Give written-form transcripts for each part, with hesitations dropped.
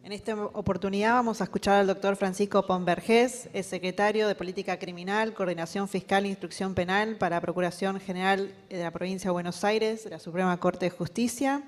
En esta oportunidad vamos a escuchar al doctor Francisco Pomvergés, es secretario de Política Criminal, Coordinación Fiscal e Instrucción Penal para Procuración General de la Provincia de Buenos Aires, de la Suprema Corte de Justicia.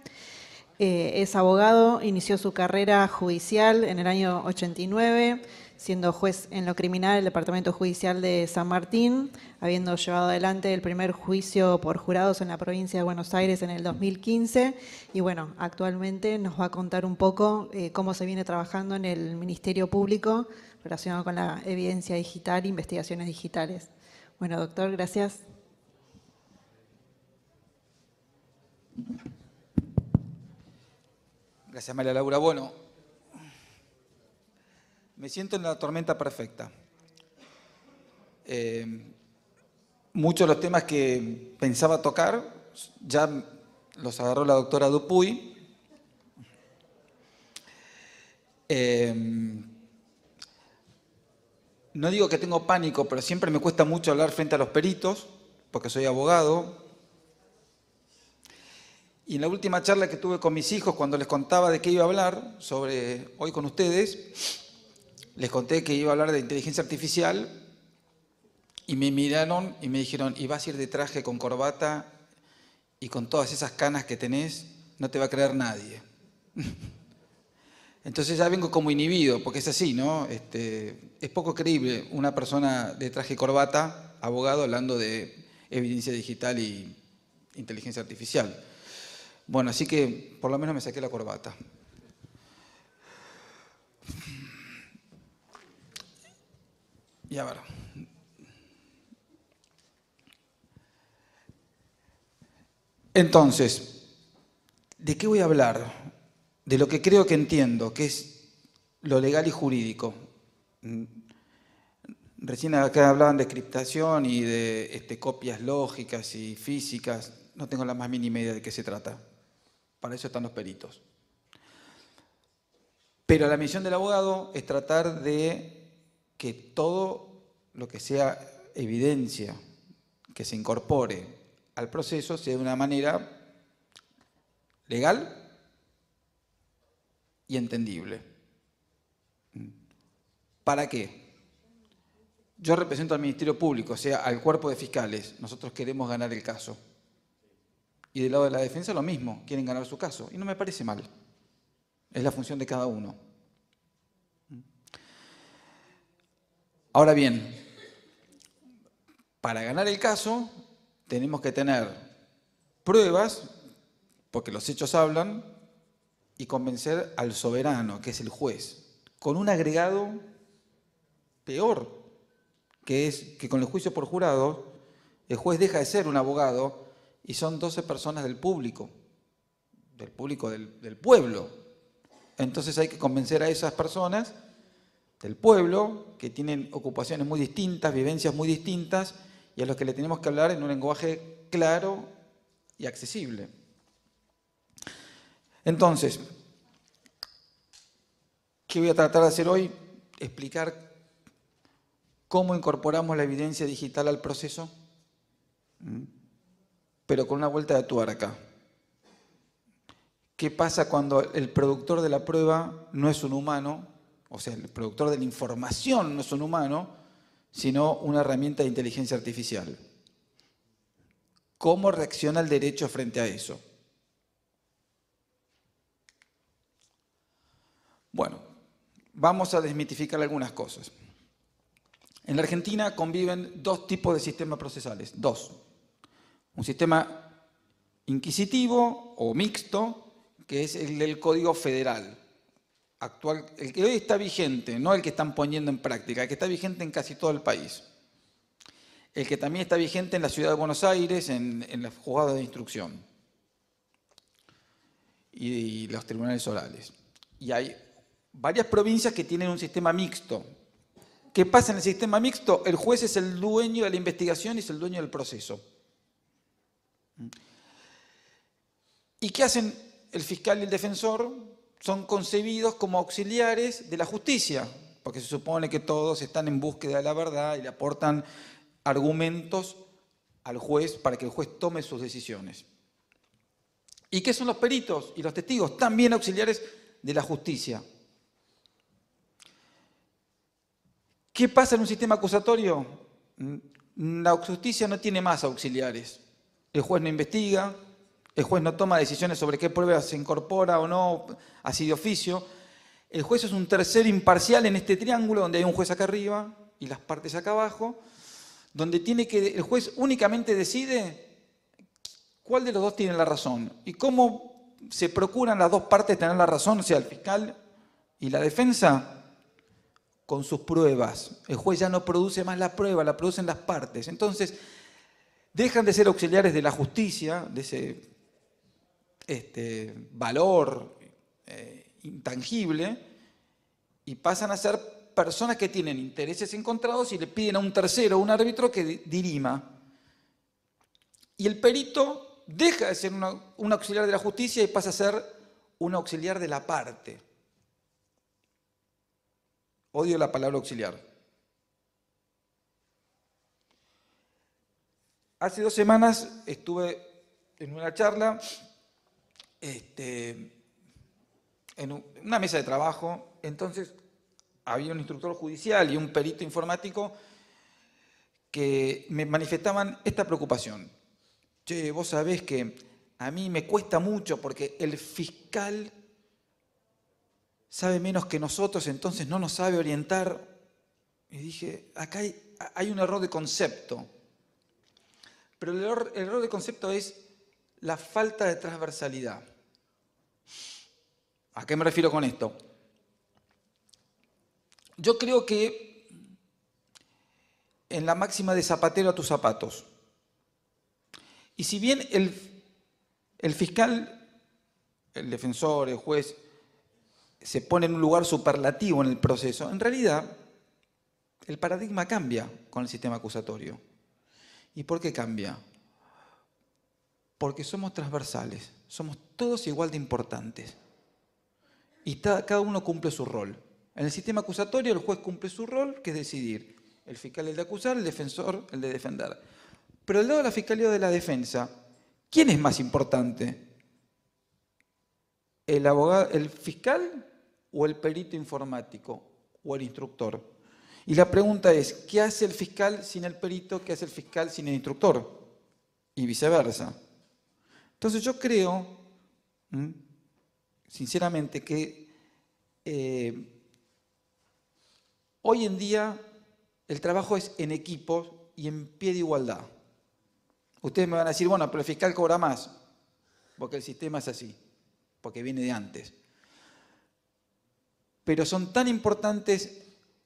Es abogado, inició su carrera judicial en el año 89, siendo juez en lo criminal del Departamento Judicial de San Martín, habiendo llevado adelante el primer juicio por jurados en la provincia de Buenos Aires en el 2015. Y bueno, actualmente nos va a contar un poco cómo se viene trabajando en el Ministerio Público relacionado con la evidencia digital e investigaciones digitales. Bueno, doctor, gracias. Gracias, María Laura. Bueno, me siento en la tormenta perfecta. Muchos de los temas que pensaba tocar ya los agarró la doctora Dupuy. No digo que tengo pánico, pero siempre me cuesta mucho hablar frente a los peritos, porque soy abogado. Y en la última charla que tuve con mis hijos, cuando les contaba de qué iba a hablar sobre hoy con ustedes, les conté que iba a hablar de inteligencia artificial y me miraron y me dijeron, ¿y vas a ir de traje con corbata y con todas esas canas que tenés? No te va a creer nadie. Entonces ya vengo como inhibido, porque es así, ¿no? Es poco creíble una persona de traje y corbata, abogado, hablando de evidencia digital y inteligencia artificial. Bueno, así que por lo menos me saqué la corbata. Y a ver. Entonces, ¿de qué voy a hablar? De lo que creo que entiendo, que es lo legal y jurídico. Recién acá hablaban de encriptación y de copias lógicas y físicas. No tengo la más mínima idea de qué se trata. Para eso están los peritos. Pero la misión del abogado es tratar de que todo lo que sea evidencia, que se incorpore al proceso, sea de una manera legal y entendible. ¿Para qué? Yo represento al Ministerio Público, o sea, al cuerpo de fiscales. Nosotros queremos ganar el caso. Y del lado de la defensa lo mismo, quieren ganar su caso. Y no me parece mal. Es la función de cada uno. Ahora bien, para ganar el caso tenemos que tener pruebas, porque los hechos hablan, y convencer al soberano, que es el juez, con un agregado peor, que es que con el juicio por jurado, el juez deja de ser un abogado y son 12 personas del público del pueblo. Entonces hay que convencer a esas personas del pueblo que tienen ocupaciones muy distintas, vivencias muy distintas y a los que le tenemos que hablar en un lenguaje claro y accesible. Entonces, ¿qué voy a tratar de hacer hoy? Explicar cómo incorporamos la evidencia digital al proceso, pero con una vuelta de tuerca. ¿Qué pasa cuando el productor de la prueba no es un humano? O sea, el productor de la información no es un humano, sino una herramienta de inteligencia artificial. ¿Cómo reacciona el derecho frente a eso? Bueno, vamos a desmitificar algunas cosas. En la Argentina conviven dos tipos de sistemas procesales, dos. Un sistema inquisitivo o mixto, que es el del Código Federal actual, el que hoy está vigente, no el que están poniendo en práctica, el que está vigente en casi todo el país. El que también está vigente en la ciudad de Buenos Aires, en los juzgados de instrucción y los tribunales orales. Y hay varias provincias que tienen un sistema mixto. ¿Qué pasa en el sistema mixto? El juez es el dueño de la investigación y es el dueño del proceso. ¿Y qué hacen el fiscal y el defensor? Son concebidos como auxiliares de la justicia, porque se supone que todos están en búsqueda de la verdad y le aportan argumentos al juez para que el juez tome sus decisiones. ¿Y qué son los peritos y los testigos? También auxiliares de la justicia. ¿Qué pasa en un sistema acusatorio? La justicia no tiene más auxiliares. El juez no investiga, el juez no toma decisiones sobre qué pruebas se incorpora o no, así de oficio. El juez es un tercero imparcial en este triángulo donde hay un juez acá arriba y las partes acá abajo, donde el juez únicamente decide cuál de los dos tiene la razón y cómo se procuran las dos partes tener la razón, o sea, el fiscal y la defensa, con sus pruebas. El juez ya no produce más la prueba, la producen las partes. Entonces, dejan de ser auxiliares de la justicia, de ese valor intangible, y pasan a ser personas que tienen intereses encontrados y le piden a un tercero, un árbitro, que dirima. Y el perito deja de ser un auxiliar de la justicia y pasa a ser un auxiliar de la parte. Odio la palabra auxiliar. Hace 2 semanas estuve en una charla, en una mesa de trabajo. Entonces había un instructor judicial y un perito informático que me manifestaban esta preocupación. Che, vos sabés que a mí me cuesta mucho porque el fiscal sabe menos que nosotros, entonces no nos sabe orientar. Y dije, acá hay un error de concepto. Pero el error de concepto es la falta de transversalidad. ¿A qué me refiero con esto? Yo creo que en la máxima de zapatero a tus zapatos. Y si bien el fiscal, el defensor, el juez, se pone en un lugar superlativo en el proceso, en realidad el paradigma cambia con el sistema acusatorio. ¿Y por qué cambia? Porque somos transversales, somos todos igual de importantes. Y cada uno cumple su rol. En el sistema acusatorio el juez cumple su rol, que es decidir. El fiscal el de acusar, el defensor el de defender. Pero del lado de la fiscalía o de la defensa, ¿quién es más importante? ¿El abogado, el fiscal o el perito informático o el instructor? Y la pregunta es, ¿qué hace el fiscal sin el perito? ¿Qué hace el fiscal sin el instructor? Y viceversa. Entonces yo creo, sinceramente, que hoy en día el trabajo es en equipo y en pie de igualdad. Ustedes me van a decir, bueno, pero el fiscal cobra más, porque el sistema es así, porque viene de antes. Pero son tan importantes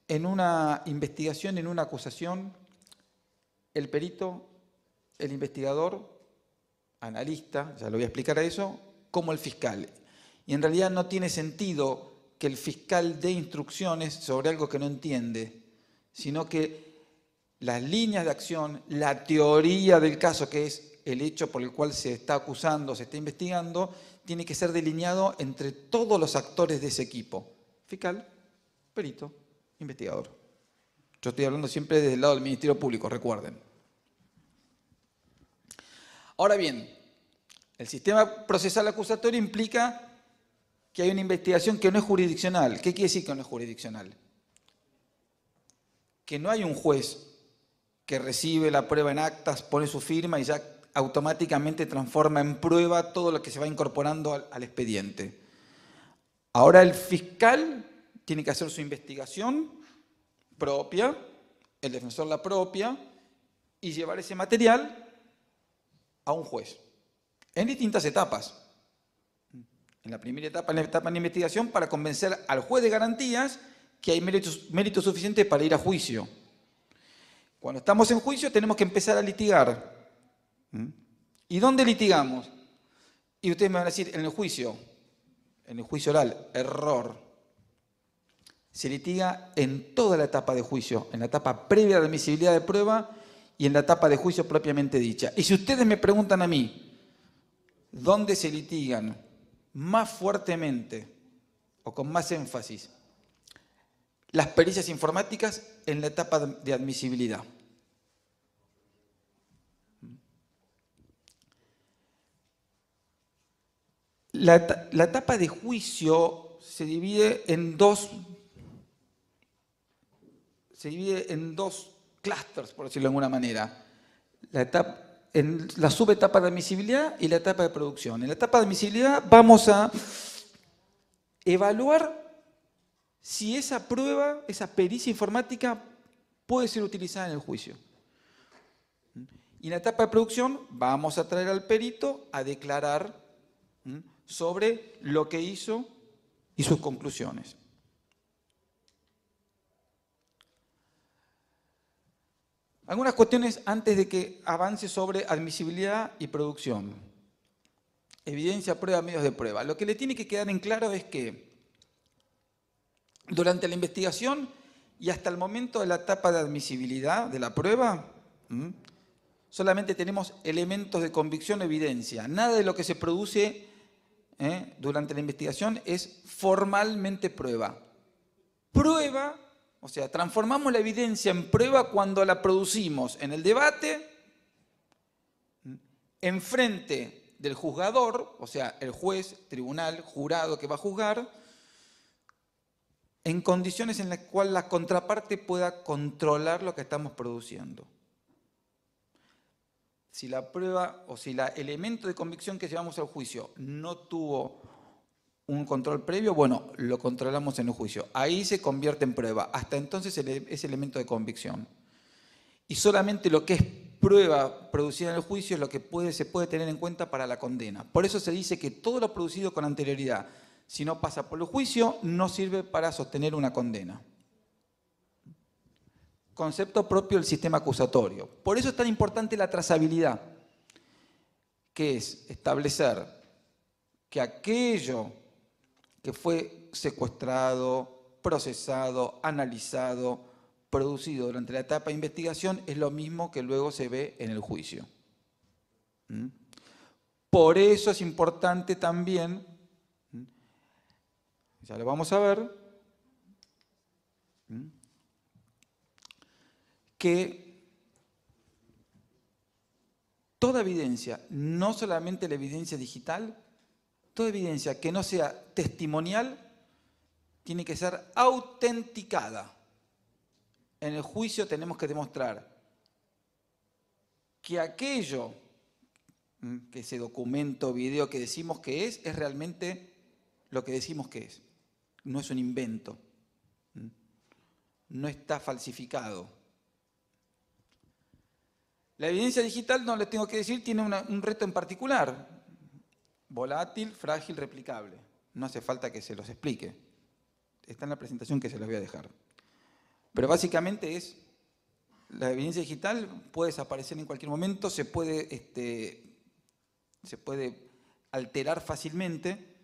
en una investigación, en una acusación, el perito, el investigador, analista, ya lo voy a explicar a eso, como el fiscal. Y en realidad no tiene sentido que el fiscal dé instrucciones sobre algo que no entiende, sino que las líneas de acción, la teoría del caso, que es el hecho por el cual se está acusando, se está investigando, tiene que ser delineado entre todos los actores de ese equipo. Fiscal, perito, investigador. Yo estoy hablando siempre desde el lado del Ministerio Público, recuerden. Ahora bien, el sistema procesal acusatorio implica que hay una investigación que no es jurisdiccional. ¿Qué quiere decir que no es jurisdiccional? Que no hay un juez que recibe la prueba en actas, pone su firma y ya automáticamente transforma en prueba todo lo que se va incorporando al expediente. Ahora el fiscal tiene que hacer su investigación propia, el defensor la propia, y llevar ese material a un juez, en distintas etapas. En la primera etapa, en la etapa de investigación, para convencer al juez de garantías que hay méritos suficientes para ir a juicio. Cuando estamos en juicio tenemos que empezar a litigar. ¿Y dónde litigamos? Y ustedes me van a decir, en el juicio oral, error. Se litiga en toda la etapa de juicio, en la etapa previa de admisibilidad de prueba y en la etapa de juicio propiamente dicha. Y si ustedes me preguntan a mí, ¿dónde se litigan más fuertemente o con más énfasis las pericias informáticas? En la etapa de admisibilidad. La etapa de juicio se divide en dos se divide en dos clústeres, por decirlo de alguna manera. En la subetapa de admisibilidad y la etapa de producción. En la etapa de admisibilidad vamos a evaluar si esa prueba, esa pericia informática puede ser utilizada en el juicio. Y en la etapa de producción vamos a traer al perito a declarar sobre lo que hizo y sus conclusiones. Algunas cuestiones antes de que avance sobre admisibilidad y producción. Evidencia, prueba, medios de prueba. Lo que le tiene que quedar en claro es que durante la investigación y hasta el momento de la etapa de admisibilidad de la prueba, solamente tenemos elementos de convicción o evidencia. Nada de lo que se produce durante la investigación es formalmente prueba. Prueba, o sea, transformamos la evidencia en prueba cuando la producimos en el debate, enfrente del juzgador, o sea, el juez, tribunal, jurado que va a juzgar, en condiciones en las cuales la contraparte pueda controlar lo que estamos produciendo. Si la prueba o si el elemento de convicción que llevamos al juicio no tuvo un control previo, bueno, lo controlamos en el juicio. Ahí se convierte en prueba. Hasta entonces es elemento de convicción. Y solamente lo que es prueba producida en el juicio es lo que se puede tener en cuenta para la condena. Por eso se dice que todo lo producido con anterioridad, si no pasa por el juicio, no sirve para sostener una condena. Concepto propio del sistema acusatorio. Por eso es tan importante la trazabilidad, que es establecer que aquello que fue secuestrado, procesado, analizado, producido durante la etapa de investigación es lo mismo que luego se ve en el juicio. Por eso es importante también, ya lo vamos a ver, que toda evidencia, no solamente la evidencia digital, toda evidencia que no sea testimonial tiene que ser autenticada. En el juicio tenemos que demostrar que aquello, que ese documento, video que decimos que es realmente lo que decimos que es. No es un invento. No está falsificado. La evidencia digital, no les tengo que decir, tiene un reto en particular. Volátil, frágil, replicable. No hace falta que se los explique. Está en la presentación que se los voy a dejar. Pero básicamente es, la evidencia digital puede desaparecer en cualquier momento, se puede alterar fácilmente,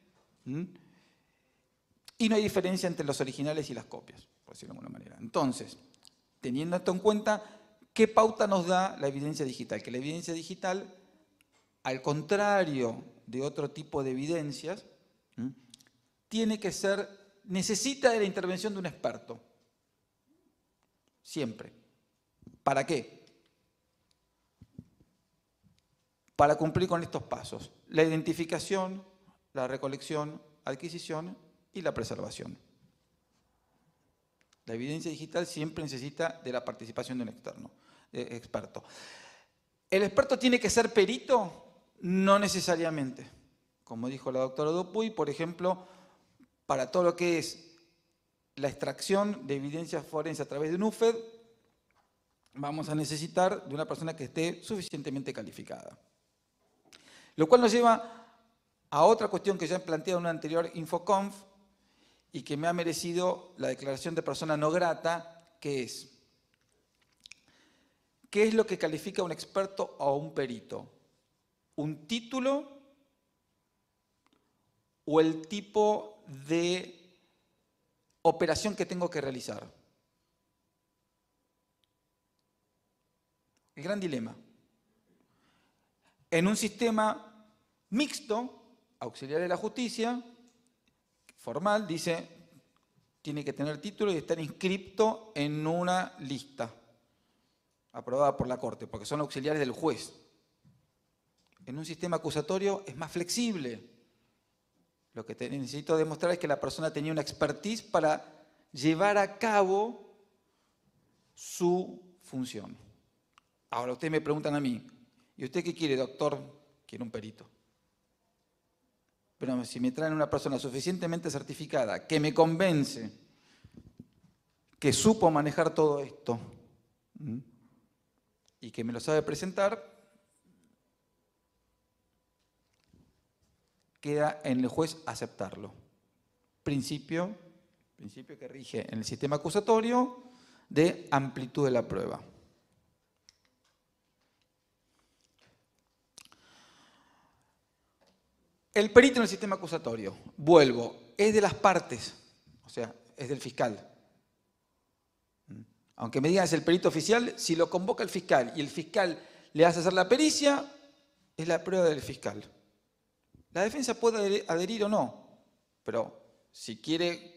y no hay diferencia entre los originales y las copias, por decirlo de alguna manera. Entonces, teniendo esto en cuenta, ¿qué pauta nos da la evidencia digital? Que la evidencia digital, al contrario de otro tipo de evidencias, necesita de la intervención de un experto. Siempre. ¿Para qué? Para cumplir con estos pasos. La identificación, la recolección, adquisición y la preservación. La evidencia digital siempre necesita de la participación de un experto. ¿El experto tiene que ser perito? No necesariamente. Como dijo la doctora Dupuy, por ejemplo, para todo lo que es la extracción de evidencia forense a través de un UFED, vamos a necesitar de una persona que esté suficientemente calificada. Lo cual nos lleva a otra cuestión que ya he planteado en una anterior Infoconf y que me ha merecido la declaración de persona no grata, que es, ¿qué es lo que califica a un experto o a un perito? ¿Un título o el tipo de operación que tengo que realizar? El gran dilema. En un sistema mixto, auxiliar de la justicia, formal, dice, tiene que tener título y estar inscripto en una lista aprobada por la Corte, porque son auxiliares del juez. En un sistema acusatorio es más flexible. Lo que necesito demostrar es que la persona tenía una expertise para llevar a cabo su función. Ahora ustedes me preguntan a mí, ¿y usted qué quiere, doctor? Quiero un perito. Pero si me traen una persona suficientemente certificada que me convence que supo manejar todo esto y que me lo sabe presentar, queda en el juez aceptarlo. Principio que rige en el sistema acusatorio de amplitud de la prueba. El perito en el sistema acusatorio, vuelvo, es de las partes, o sea, es del fiscal. Aunque me digan es el perito oficial, si lo convoca el fiscal y el fiscal le hace hacer la pericia, es la prueba del fiscal. La defensa puede adherir o no, pero si quiere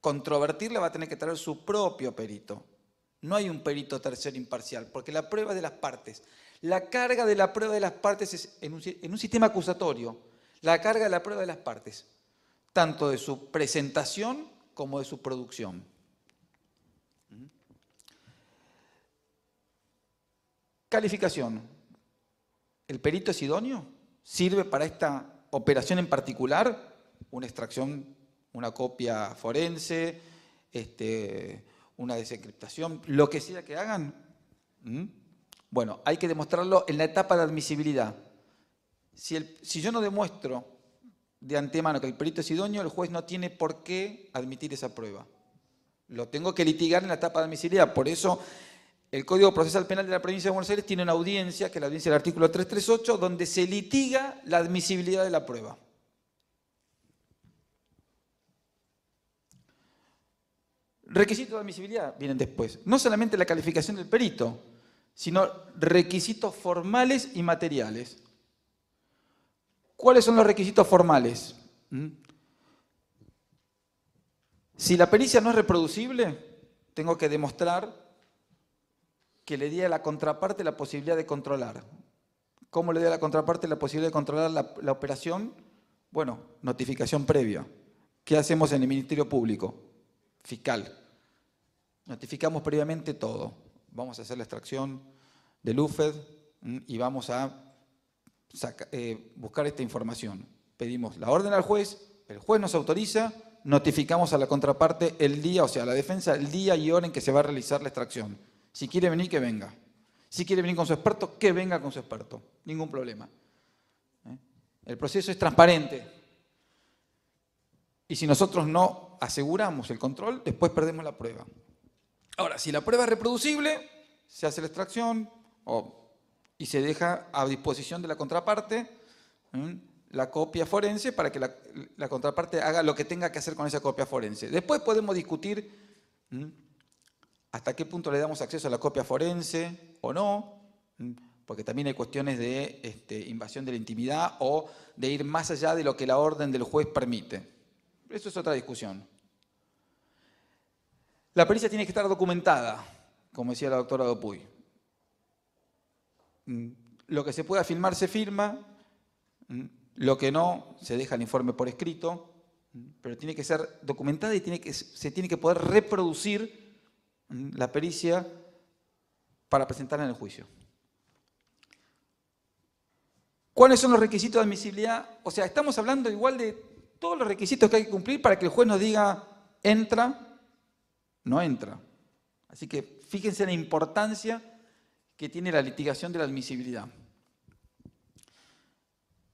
controvertirla va a tener que traer su propio perito. No hay un perito tercero imparcial, porque la prueba es de las partes. La carga de la prueba de las partes es en un sistema acusatorio, la carga de la prueba de las partes, tanto de su presentación como de su producción. Calificación. ¿El perito es idóneo? ¿Sirve para esta operación en particular? Una extracción, una copia forense, una desencriptación, lo que sea que hagan. Bueno, hay que demostrarlo en la etapa de admisibilidad. Si yo no demuestro de antemano que el perito es idóneo, el juez no tiene por qué admitir esa prueba. Lo tengo que litigar en la etapa de admisibilidad. Por eso el Código Procesal Penal de la Provincia de Buenos Aires tiene una audiencia, que es la audiencia del artículo 338, donde se litiga la admisibilidad de la prueba. Requisitos de admisibilidad vienen después. No solamente la calificación del perito, sino requisitos formales y materiales. ¿Cuáles son los requisitos formales? Si la pericia no es reproducible, tengo que demostrar que le di a la contraparte la posibilidad de controlar. ¿Cómo le di a la contraparte la posibilidad de controlar la operación? Bueno, notificación previa. ¿Qué hacemos en el Ministerio Público? Fiscal. Notificamos previamente todo. Vamos a hacer la extracción del UFED y vamos a buscar esta información. Pedimos la orden al juez, el juez nos autoriza, notificamos a la contraparte el día, o sea, a la defensa, el día y hora en que se va a realizar la extracción. Si quiere venir, que venga. Si quiere venir con su experto, que venga con su experto. Ningún problema. El proceso es transparente. Y si nosotros no aseguramos el control, después perdemos la prueba. Ahora, si la prueba es reproducible, se hace la extracción y se deja a disposición de la contraparte la copia forense para que la contraparte haga lo que tenga que hacer con esa copia forense. Después podemos discutir hasta qué punto le damos acceso a la copia forense o no, porque también hay cuestiones de invasión de la intimidad o de ir más allá de lo que la orden del juez permite. Eso es otra discusión. La pericia tiene que estar documentada, como decía la doctora Dupuy. Lo que se pueda filmar se firma, lo que no se deja el informe por escrito, pero tiene que ser documentada y se tiene que poder reproducir la pericia para presentarla en el juicio. ¿Cuáles son los requisitos de admisibilidad? O sea, estamos hablando igual de todos los requisitos que hay que cumplir para que el juez nos diga entra, no entra. Así que fíjense en la importancia que tiene la litigación de la admisibilidad.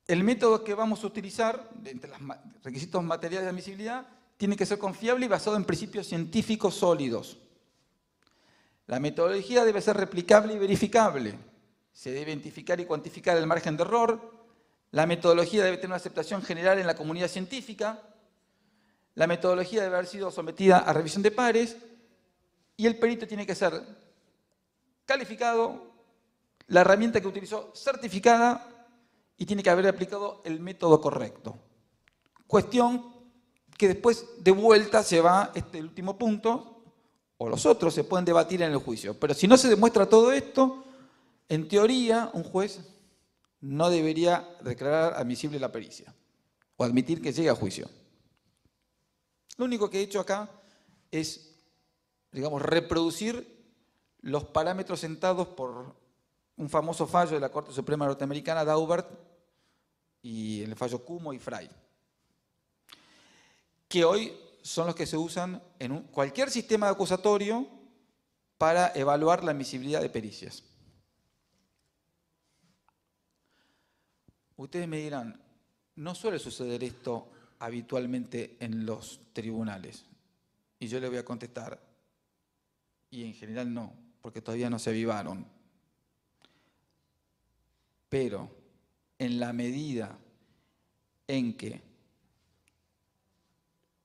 El método que vamos a utilizar, entre los requisitos materiales de admisibilidad, tiene que ser confiable y basado en principios científicos sólidos. La metodología debe ser replicable y verificable. Se debe identificar y cuantificar el margen de error. La metodología debe tener una aceptación general en la comunidad científica. La metodología debe haber sido sometida a revisión de pares. Y el perito tiene que ser calificado, la herramienta que utilizó certificada y tiene que haber aplicado el método correcto. Cuestión que después de vuelta se va, el último punto, o los otros se pueden debatir en el juicio. Pero si no se demuestra todo esto, en teoría un juez no debería declarar admisible la pericia o admitir que llegue a juicio. Lo único que he hecho acá es digamos, reproducir los parámetros sentados por un famoso fallo de la Corte Suprema norteamericana, Daubert, y el fallo Cumo y Frey, que hoy son los que se usan en cualquier sistema acusatorio para evaluar la admisibilidad de pericias. Ustedes me dirán, no suele suceder esto habitualmente en los tribunales. Y yo le voy a contestar, y en general no, porque todavía no se avivaron. Pero en la medida en que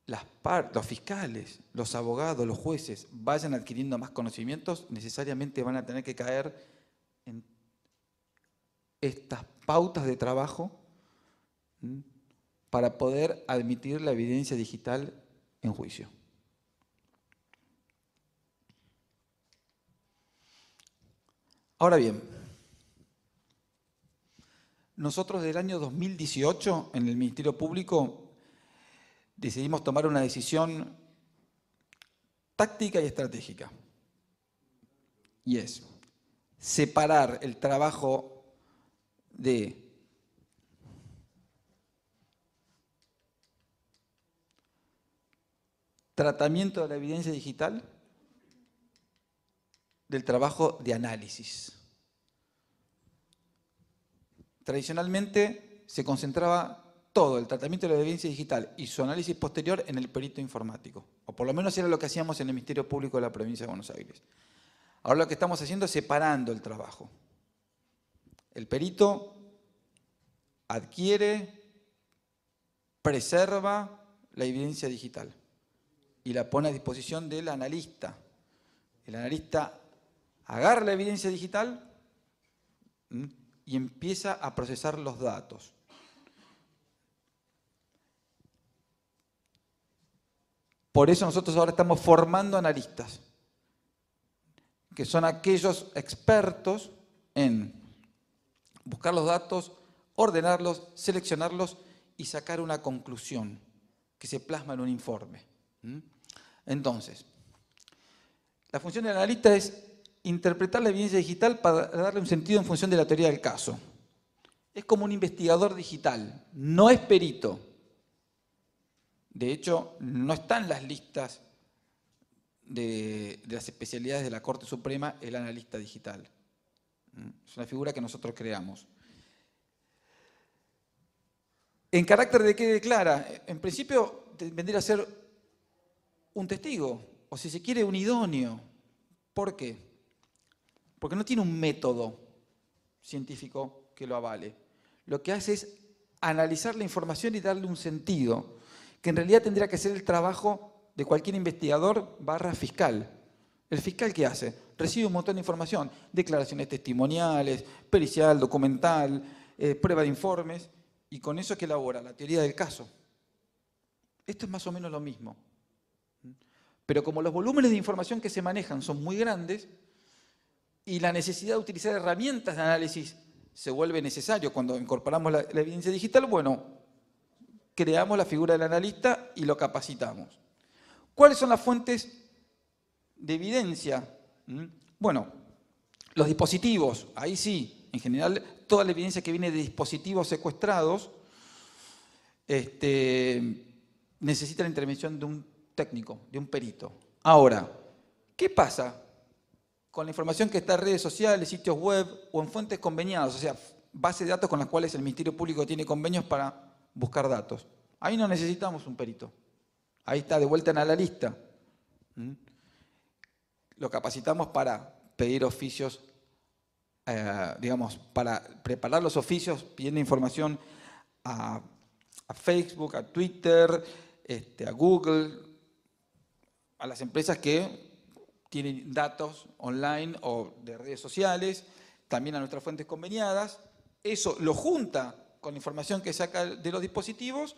los fiscales, los abogados, los jueces vayan adquiriendo más conocimientos, necesariamente van a tener que caer en estas pautas de trabajo para poder admitir la evidencia digital en juicio. Ahora bien, nosotros del año 2018 en el Ministerio Público decidimos tomar una decisión táctica y estratégica. Y es separar el trabajo de tratamiento de la evidencia digital del trabajo de análisis. Tradicionalmente se concentraba todo el tratamiento de la evidencia digital y su análisis posterior en el perito informático, o por lo menos era lo que hacíamos en el Ministerio Público de la Provincia de Buenos Aires. Ahora lo que estamos haciendo es separando el trabajo. El perito adquiere, preserva la evidencia digital y la pone a disposición del analista. El analista agarra la evidencia digital y empieza a procesar los datos. Por eso nosotros ahora estamos formando analistas, que son aquellos expertos en buscar los datos, ordenarlos, seleccionarlos y sacar una conclusión que se plasma en un informe. Entonces, la función del analista es interpretar la evidencia digital para darle un sentido en función de la teoría del caso. Es como un investigador digital, no es perito. De hecho, no están en las listas de las especialidades de la Corte Suprema el analista digital. Es una figura que nosotros creamos. ¿En carácter de qué declara? En principio vendría a ser un testigo, o si se quiere un idóneo. ¿Por qué? Porque no tiene un método científico que lo avale. Lo que hace es analizar la información y darle un sentido, que en realidad tendría que ser el trabajo de cualquier investigador / fiscal. ¿El fiscal qué hace? Recibe un montón de información, declaraciones testimoniales, pericial, documental, prueba de informes, y con eso que elabora la teoría del caso. Esto es más o menos lo mismo. Pero como los volúmenes de información que se manejan son muy grandes y la necesidad de utilizar herramientas de análisis se vuelve necesario cuando incorporamos la evidencia digital, bueno, creamos la figura del analista y lo capacitamos. ¿Cuáles son las fuentes de evidencia? Bueno, los dispositivos, ahí sí, en general toda la evidencia que viene de dispositivos secuestrados necesita la intervención de un técnico, de un perito. Ahora, ¿qué pasa con la información que está en redes sociales, sitios web o en fuentes conveniadas? O sea, bases de datos con las cuales el Ministerio Público tiene convenios para buscar datos. Ahí no necesitamos un perito. Ahí está de vuelta en la lista. Lo capacitamos para pedir oficios, digamos, para preparar los oficios pidiendo información a Facebook, a Twitter, a Google, a las empresas que tienen datos online o de redes sociales, también a nuestras fuentes conveniadas. Eso lo junta con la información que saca de los dispositivos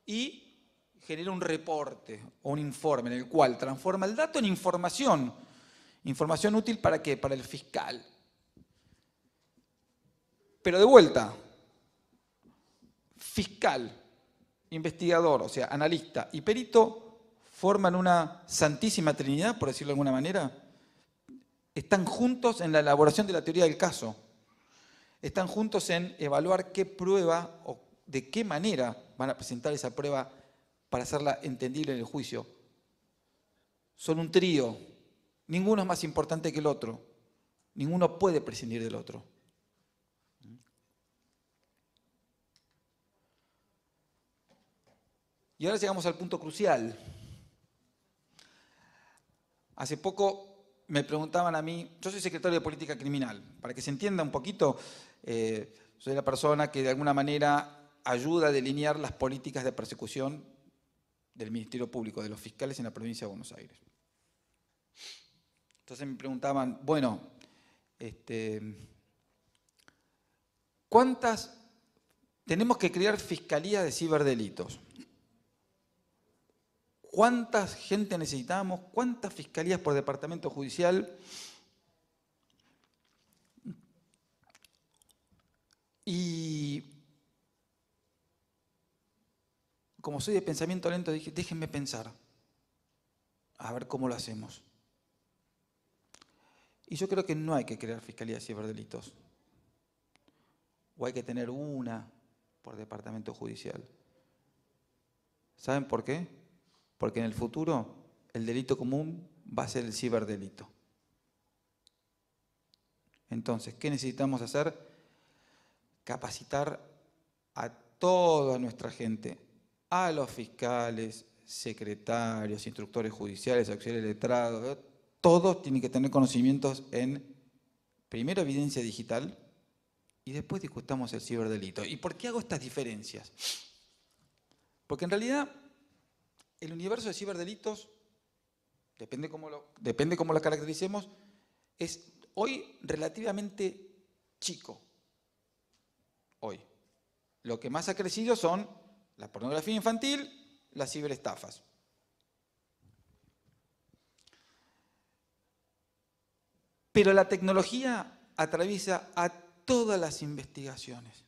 y genera un reporte o un informe en el cual transforma el dato en información. ¿Información útil para qué? Para el fiscal. Pero de vuelta, fiscal, investigador, o sea, analista y perito forman una santísima trinidad, por decirlo de alguna manera. Están juntos en la elaboración de la teoría del caso. Están juntos en evaluar qué prueba o de qué manera van a presentar esa prueba para hacerla entendible en el juicio. Son un trío. Ninguno es más importante que el otro. Ninguno puede prescindir del otro. Y ahora llegamos al punto crucial. Hace poco me preguntaban a mí, yo soy secretario de Política Criminal, para que se entienda un poquito, soy la persona que de alguna manera ayuda a delinear las políticas de persecución del Ministerio Público, de los fiscales en la provincia de Buenos Aires. Entonces me preguntaban, bueno, ¿cuántas tenemos que crear fiscalías de ciberdelitos? ¿Cuánta gente necesitamos? ¿Cuántas fiscalías por departamento judicial? Y como soy de pensamiento lento, dije, déjenme pensar, a ver cómo lo hacemos. Y yo creo que no hay que crear fiscalías de ciberdelitos. O hay que tener una por departamento judicial. ¿Saben por qué? Porque en el futuro el delito común va a ser el ciberdelito. Entonces, ¿qué necesitamos hacer? Capacitar a toda nuestra gente, a los fiscales, secretarios, instructores judiciales, auxiliares letrados, todos tienen que tener conocimientos en, primero, evidencia digital y después discutamos el ciberdelito. ¿Y por qué hago estas diferencias? Porque en realidad el universo de ciberdelitos, depende cómo lo caractericemos, es hoy relativamente chico. Hoy. Lo que más ha crecido son la pornografía infantil, las ciberestafas. Pero la tecnología atraviesa a todas las investigaciones.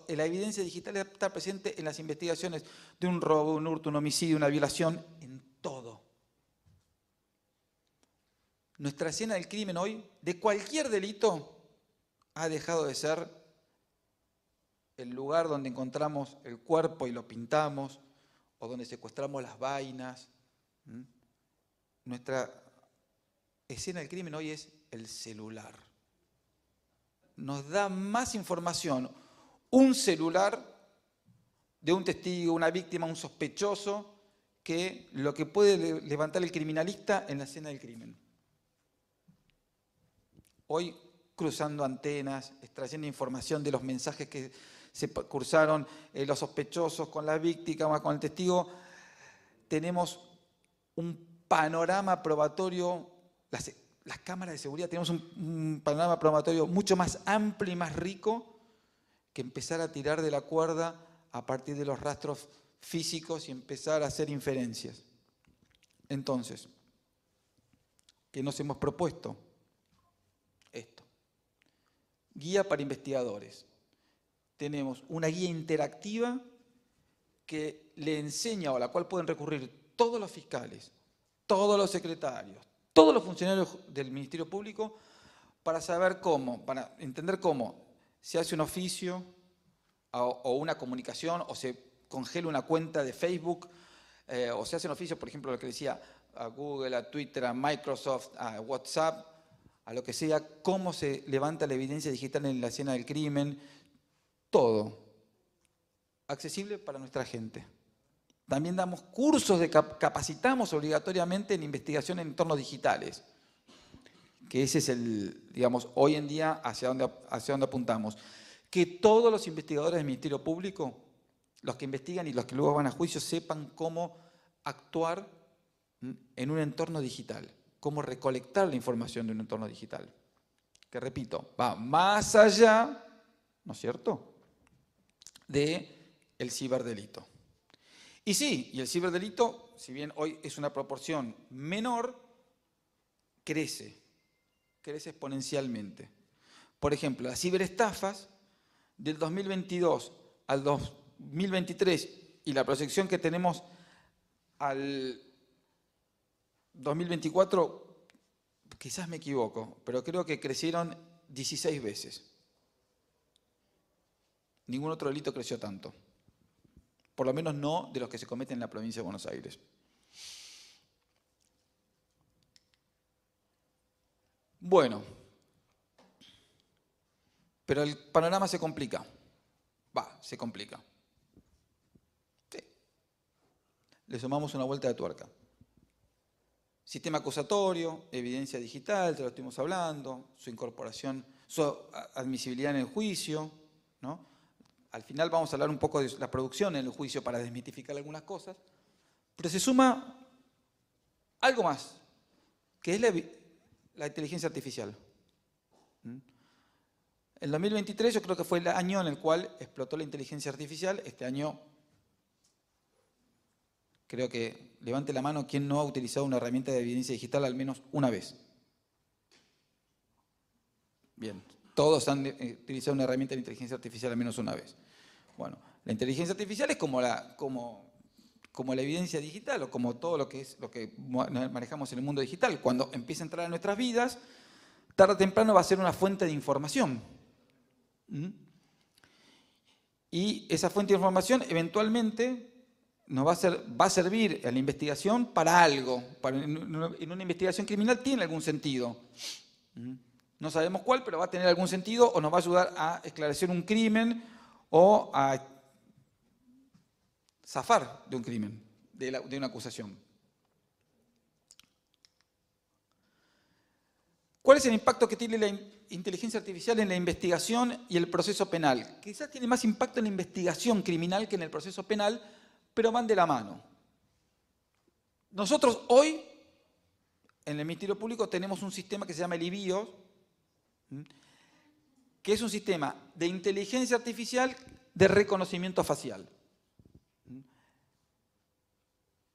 La evidencia digital está presente en las investigaciones de un robo, un hurto, un homicidio, una violación, en todo. Nuestra escena del crimen hoy, de cualquier delito, ha dejado de ser el lugar donde encontramos el cuerpo y lo pintamos, o donde secuestramos las vainas. Nuestra escena del crimen hoy es el celular. Nos da más información un celular de un testigo, una víctima, un sospechoso, que lo que puede levantar el criminalista en la escena del crimen. Hoy, cruzando antenas, extrayendo información de los mensajes que se cruzaron los sospechosos con la víctima, con el testigo, tenemos un panorama probatorio, las cámaras de seguridad, tenemos un panorama probatorio mucho más amplio y más rico que empezar a tirar de la cuerda a partir de los rastros físicos y empezar a hacer inferencias. Entonces, ¿qué nos hemos propuesto? Esto. Guía para investigadores. Tenemos una guía interactiva que le enseña o a la cual pueden recurrir todos los fiscales, todos los secretarios, todos los funcionarios del Ministerio Público para saber cómo, para entender cómo se hace un oficio o una comunicación o se congela una cuenta de Facebook o se hace un oficio, por ejemplo, lo que decía a Google, a Twitter, a Microsoft, a WhatsApp, a lo que sea, cómo se levanta la evidencia digital en la escena del crimen, todo accesible para nuestra gente. También damos cursos, capacitamos obligatoriamente en investigación en entornos digitales, que ese es el, digamos, hoy en día hacia dónde apuntamos. Que todos los investigadores del Ministerio Público, los que investigan y los que luego van a juicio, sepan cómo actuar en un entorno digital, cómo recolectar la información de un entorno digital. Que repito, va más allá, ¿no es cierto?, del ciberdelito. Y sí, y el ciberdelito, si bien hoy es una proporción menor, crece exponencialmente. Por ejemplo, las ciberestafas del 2022 al 2023 y la proyección que tenemos al 2024, quizás me equivoco, pero creo que crecieron 16 veces. Ningún otro delito creció tanto. Por lo menos no de los que se cometen en la provincia de Buenos Aires. Bueno, pero el panorama se complica. Se complica. Sí. Le sumamos una vuelta de tuerca. Sistema acusatorio, evidencia digital, te lo estuvimos hablando, su incorporación, su admisibilidad en el juicio, ¿no? Al final vamos a hablar un poco de la producción en el juicio para desmitificar algunas cosas, pero se suma algo más, que es la inteligencia artificial. El 2023 yo creo que fue el año en el cual explotó la inteligencia artificial. Este año, creo que levante la mano quien no ha utilizado una herramienta de evidencia digital al menos una vez. Bien, todos han utilizado una herramienta de inteligencia artificial al menos una vez. Bueno, la inteligencia artificial es como la evidencia digital o como todo lo que manejamos en el mundo digital. Cuando empieza a entrar en nuestras vidas, tarde o temprano va a ser una fuente de información. Y esa fuente de información eventualmente nos va a servir en la investigación para algo. En una investigación criminal tiene algún sentido. No sabemos cuál, pero va a tener algún sentido o nos va a ayudar a esclarecer un crimen o a zafar de un crimen, de una acusación. ¿Cuál es el impacto que tiene la inteligencia artificial en la investigación y el proceso penal? Quizás tiene más impacto en la investigación criminal que en el proceso penal, pero van de la mano. Nosotros hoy, en el Ministerio Público, tenemos un sistema que se llama el IBIOS, que es un sistema de inteligencia artificial de reconocimiento facial.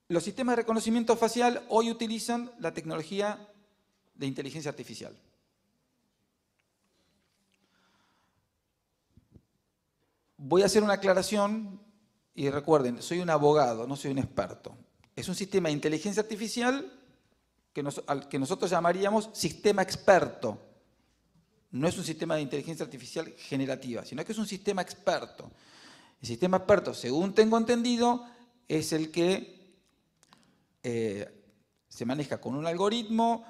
Los sistemas de reconocimiento facial hoy utilizan la tecnología de inteligencia artificial. Voy a hacer una aclaración y recuerden, soy un abogado, no soy un experto. Es un sistema de inteligencia artificial al que nosotros llamaríamos sistema experto. No es un sistema de inteligencia artificial generativa, sino que es un sistema experto. El sistema experto, según tengo entendido, es el que se maneja con un algoritmo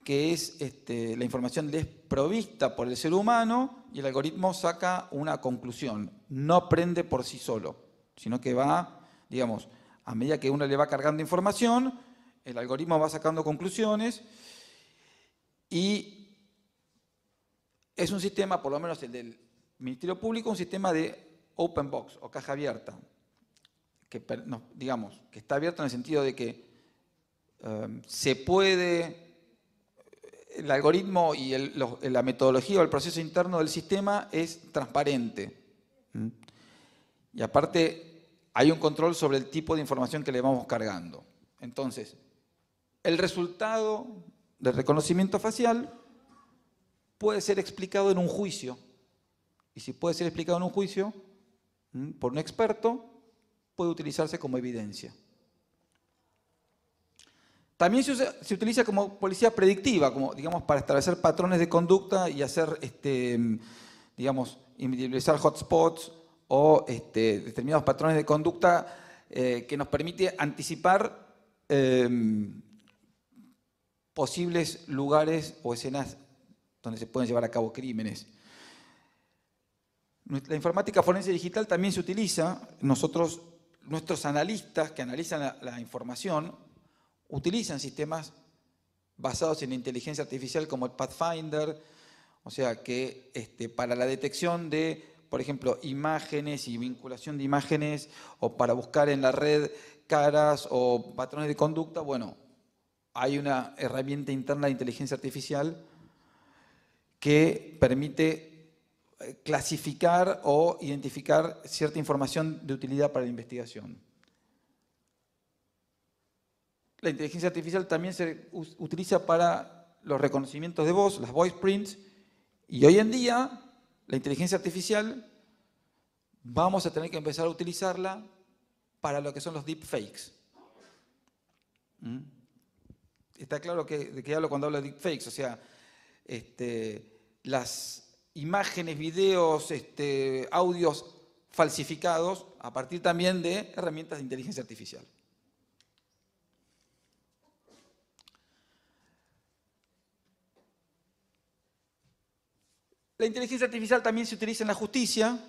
que es la información le es provista por el ser humano y el algoritmo saca una conclusión. No aprende por sí solo, sino que va, digamos, a medida que uno le va cargando información, el algoritmo va sacando conclusiones y es un sistema, por lo menos el del Ministerio Público, un sistema de open box o caja abierta, que digamos, que está abierto en el sentido de que se puede, el algoritmo y la metodología o el proceso interno del sistema es transparente. Y aparte hay un control sobre el tipo de información que le vamos cargando. Entonces, el resultado del reconocimiento facial puede ser explicado en un juicio. Y si puede ser explicado en un juicio por un experto, puede utilizarse como evidencia. También se utiliza como policía predictiva, como, digamos, para establecer patrones de conducta y hacer, digamos, individualizar hotspots o determinados patrones de conducta que nos permite anticipar posibles lugares o escenas donde se pueden llevar a cabo crímenes. La informática forense digital también se utiliza. Nuestros analistas que analizan la información utilizan sistemas basados en inteligencia artificial como el Pathfinder, o sea que para la detección de, por ejemplo, imágenes y vinculación de imágenes o para buscar en la red caras o patrones de conducta, bueno, hay una herramienta interna de inteligencia artificial que permite clasificar o identificar cierta información de utilidad para la investigación. La inteligencia artificial también se utiliza para los reconocimientos de voz, las voice prints, y hoy en día la inteligencia artificial vamos a tener que empezar a utilizarla para lo que son los deepfakes. ¿Mm? Está claro de qué hablo cuando hablo de deepfakes, o sea, las imágenes, videos, audios falsificados a partir también de herramientas de inteligencia artificial. La inteligencia artificial también se utiliza en la justicia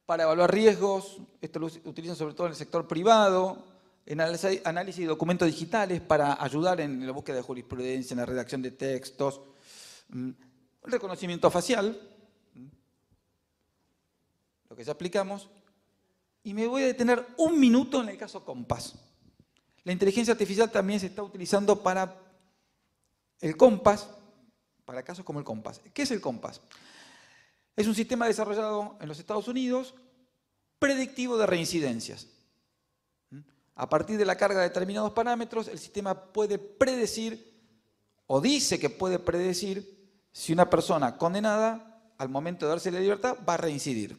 para evaluar riesgos. Esto lo utilizan sobre todo en el sector privado, en análisis de documentos digitales para ayudar en la búsqueda de jurisprudencia, en la redacción de textos, reconocimiento facial, lo que ya explicamos. Y me voy a detener un minuto en el caso Compass. La inteligencia artificial también se está utilizando para el Compass, para casos como el Compass. ¿Qué es el Compass? Es un sistema desarrollado en los Estados Unidos predictivo de reincidencias. A partir de la carga de determinados parámetros, el sistema puede predecir, o dice que puede predecir, si una persona condenada, al momento de darse la libertad, va a reincidir.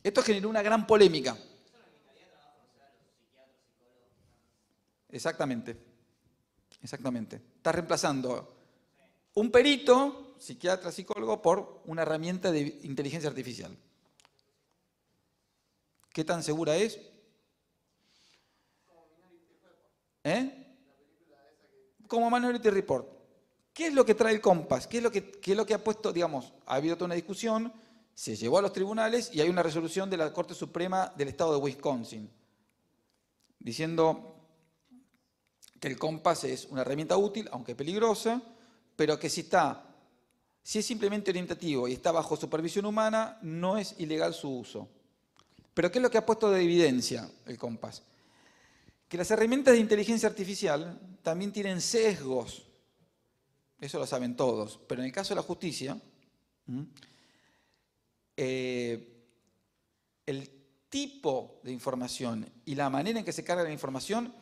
Esto generó una gran polémica. Exactamente. Exactamente. Está reemplazando un perito, psiquiatra, psicólogo, por una herramienta de inteligencia artificial. ¿Qué tan segura es? Como Minority Report. ¿Qué es lo que trae el Compass? ¿Qué es lo que ha puesto, digamos, ha habido toda una discusión, se llevó a los tribunales y hay una resolución de la Corte Suprema del Estado de Wisconsin diciendo que el Compass es una herramienta útil, aunque peligrosa, pero que si es simplemente orientativo y está bajo supervisión humana, no es ilegal su uso. Pero ¿qué es lo que ha puesto de evidencia el Compass? Que las herramientas de inteligencia artificial también tienen sesgos, eso lo saben todos, pero en el caso de la justicia, el tipo de información y la manera en que se carga la información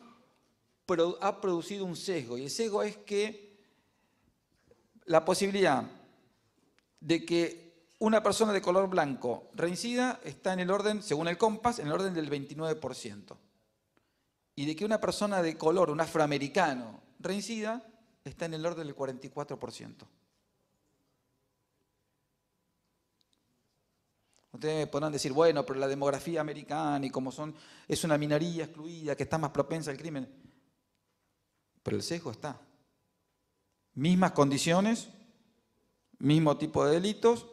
ha producido un sesgo, y el sesgo es que la posibilidad de que una persona de color blanco reincida está en el orden, según el Compass, en el orden del 29%. Y de que una persona de color, un afroamericano, reincida, está en el orden del 44%. Ustedes me podrán decir, bueno, pero la demografía americana y como es una minoría excluida que está más propensa al crimen. Pero el sesgo está. Mismas condiciones, mismo tipo de delitos,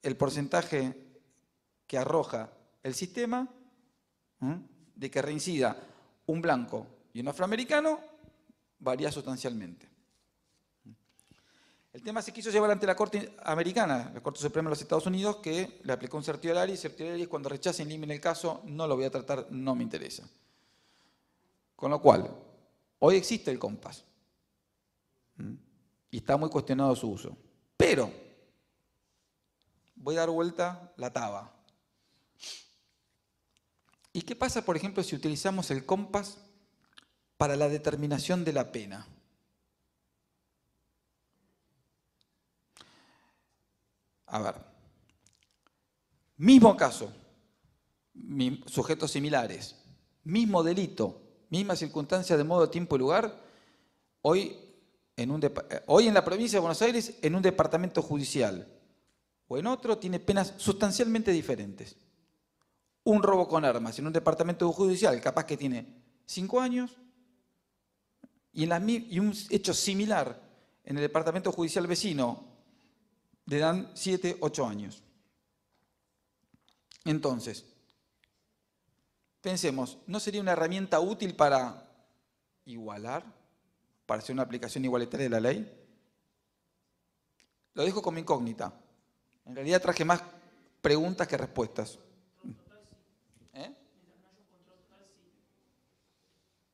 el porcentaje que arroja el sistema de que reincida un blanco y un afroamericano varía sustancialmente. El tema se quiso llevar ante la Corte Americana, la Corte Suprema de los Estados Unidos, que le aplicó un certiorari, y certiorari es cuando rechacen y eliminen el caso, no lo voy a tratar, no me interesa. Con lo cual, hoy existe el Compass y está muy cuestionado su uso. Pero, voy a dar vuelta la taba. ¿Y qué pasa, por ejemplo, si utilizamos el Compass para la determinación de la pena? A ver, mismo caso, sujetos similares, mismo delito, misma circunstancia de modo, tiempo y lugar, hoy en la provincia de Buenos Aires, en un departamento judicial o en otro, tiene penas sustancialmente diferentes. Un robo con armas en un departamento judicial capaz que tiene 5 años y un hecho similar en el departamento judicial vecino le dan 7, 8 años. Entonces, pensemos, ¿no sería una herramienta útil para igualar, para hacer una aplicación igualitaria de la ley? Lo dejo como incógnita. En realidad traje más preguntas que respuestas.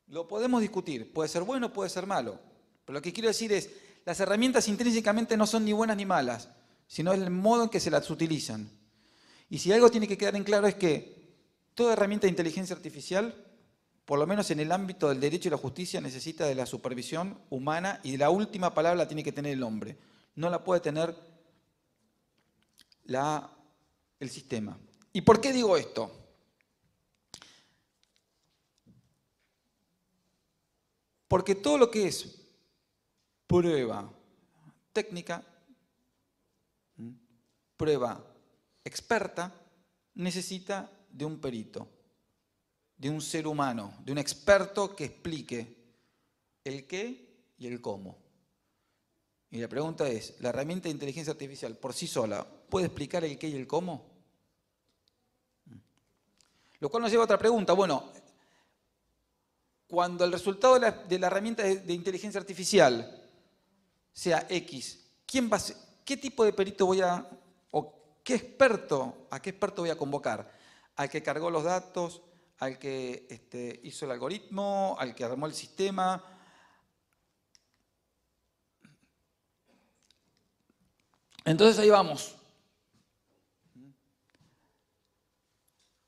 Lo podemos discutir, puede ser bueno, puede ser malo, pero lo que quiero decir es, las herramientas intrínsecamente no son ni buenas ni malas, sino el modo en que se las utilizan. Y si algo tiene que quedar en claro es que toda herramienta de inteligencia artificial, por lo menos en el ámbito del derecho y la justicia, necesita de la supervisión humana y la última palabra la tiene que tener el hombre. No la puede tener el sistema. ¿Y por qué digo esto? Porque todo lo que es prueba técnica, prueba experta, necesita de un perito, de un ser humano, de un experto que explique el qué y el cómo. Y la pregunta es, ¿la herramienta de inteligencia artificial por sí sola puede explicar el qué y el cómo? Lo cual nos lleva a otra pregunta. Bueno, cuando el resultado de la herramienta de inteligencia artificial sea X, ¿qué tipo de perito voy a, o a qué experto voy a convocar? ¿Al que cargó los datos? ¿Al que hizo el algoritmo? ¿Al que armó el sistema? Entonces ahí vamos.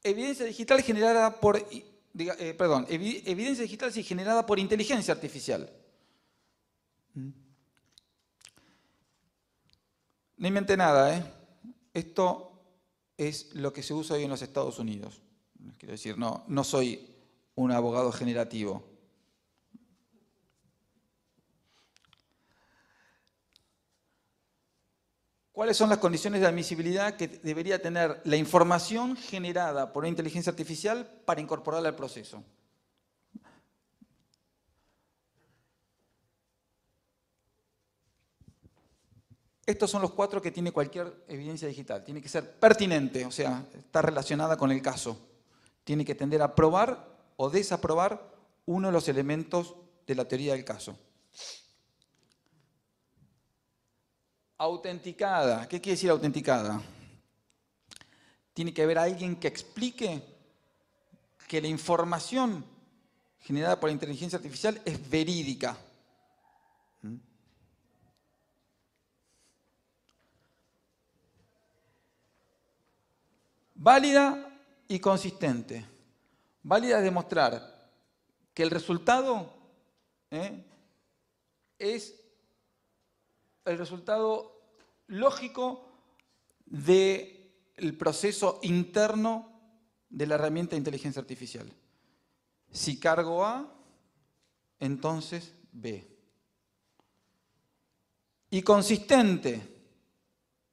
Evidencia digital generada por, evidencia digital sí, generada por inteligencia artificial. No inventé nada, ¿eh? Esto es lo que se usa hoy en los Estados Unidos. Quiero decir, no soy un abogado generativo. ¿Cuáles son las condiciones de admisibilidad que debería tener la información generada por una inteligencia artificial para incorporarla al proceso? Estos son los 4 que tiene cualquier evidencia digital. Tiene que ser pertinente, o sea, está relacionada con el caso. Tiene que tender a aprobar o desaprobar uno de los elementos de la teoría del caso. Autenticada. ¿Qué quiere decir autenticada? Tiene que haber alguien que explique que la información generada por la inteligencia artificial es verídica. Válida y consistente. Válida es demostrar que el resultado es el resultado lógico del proceso interno de la herramienta de inteligencia artificial. Si cargo A, entonces B. Y consistente,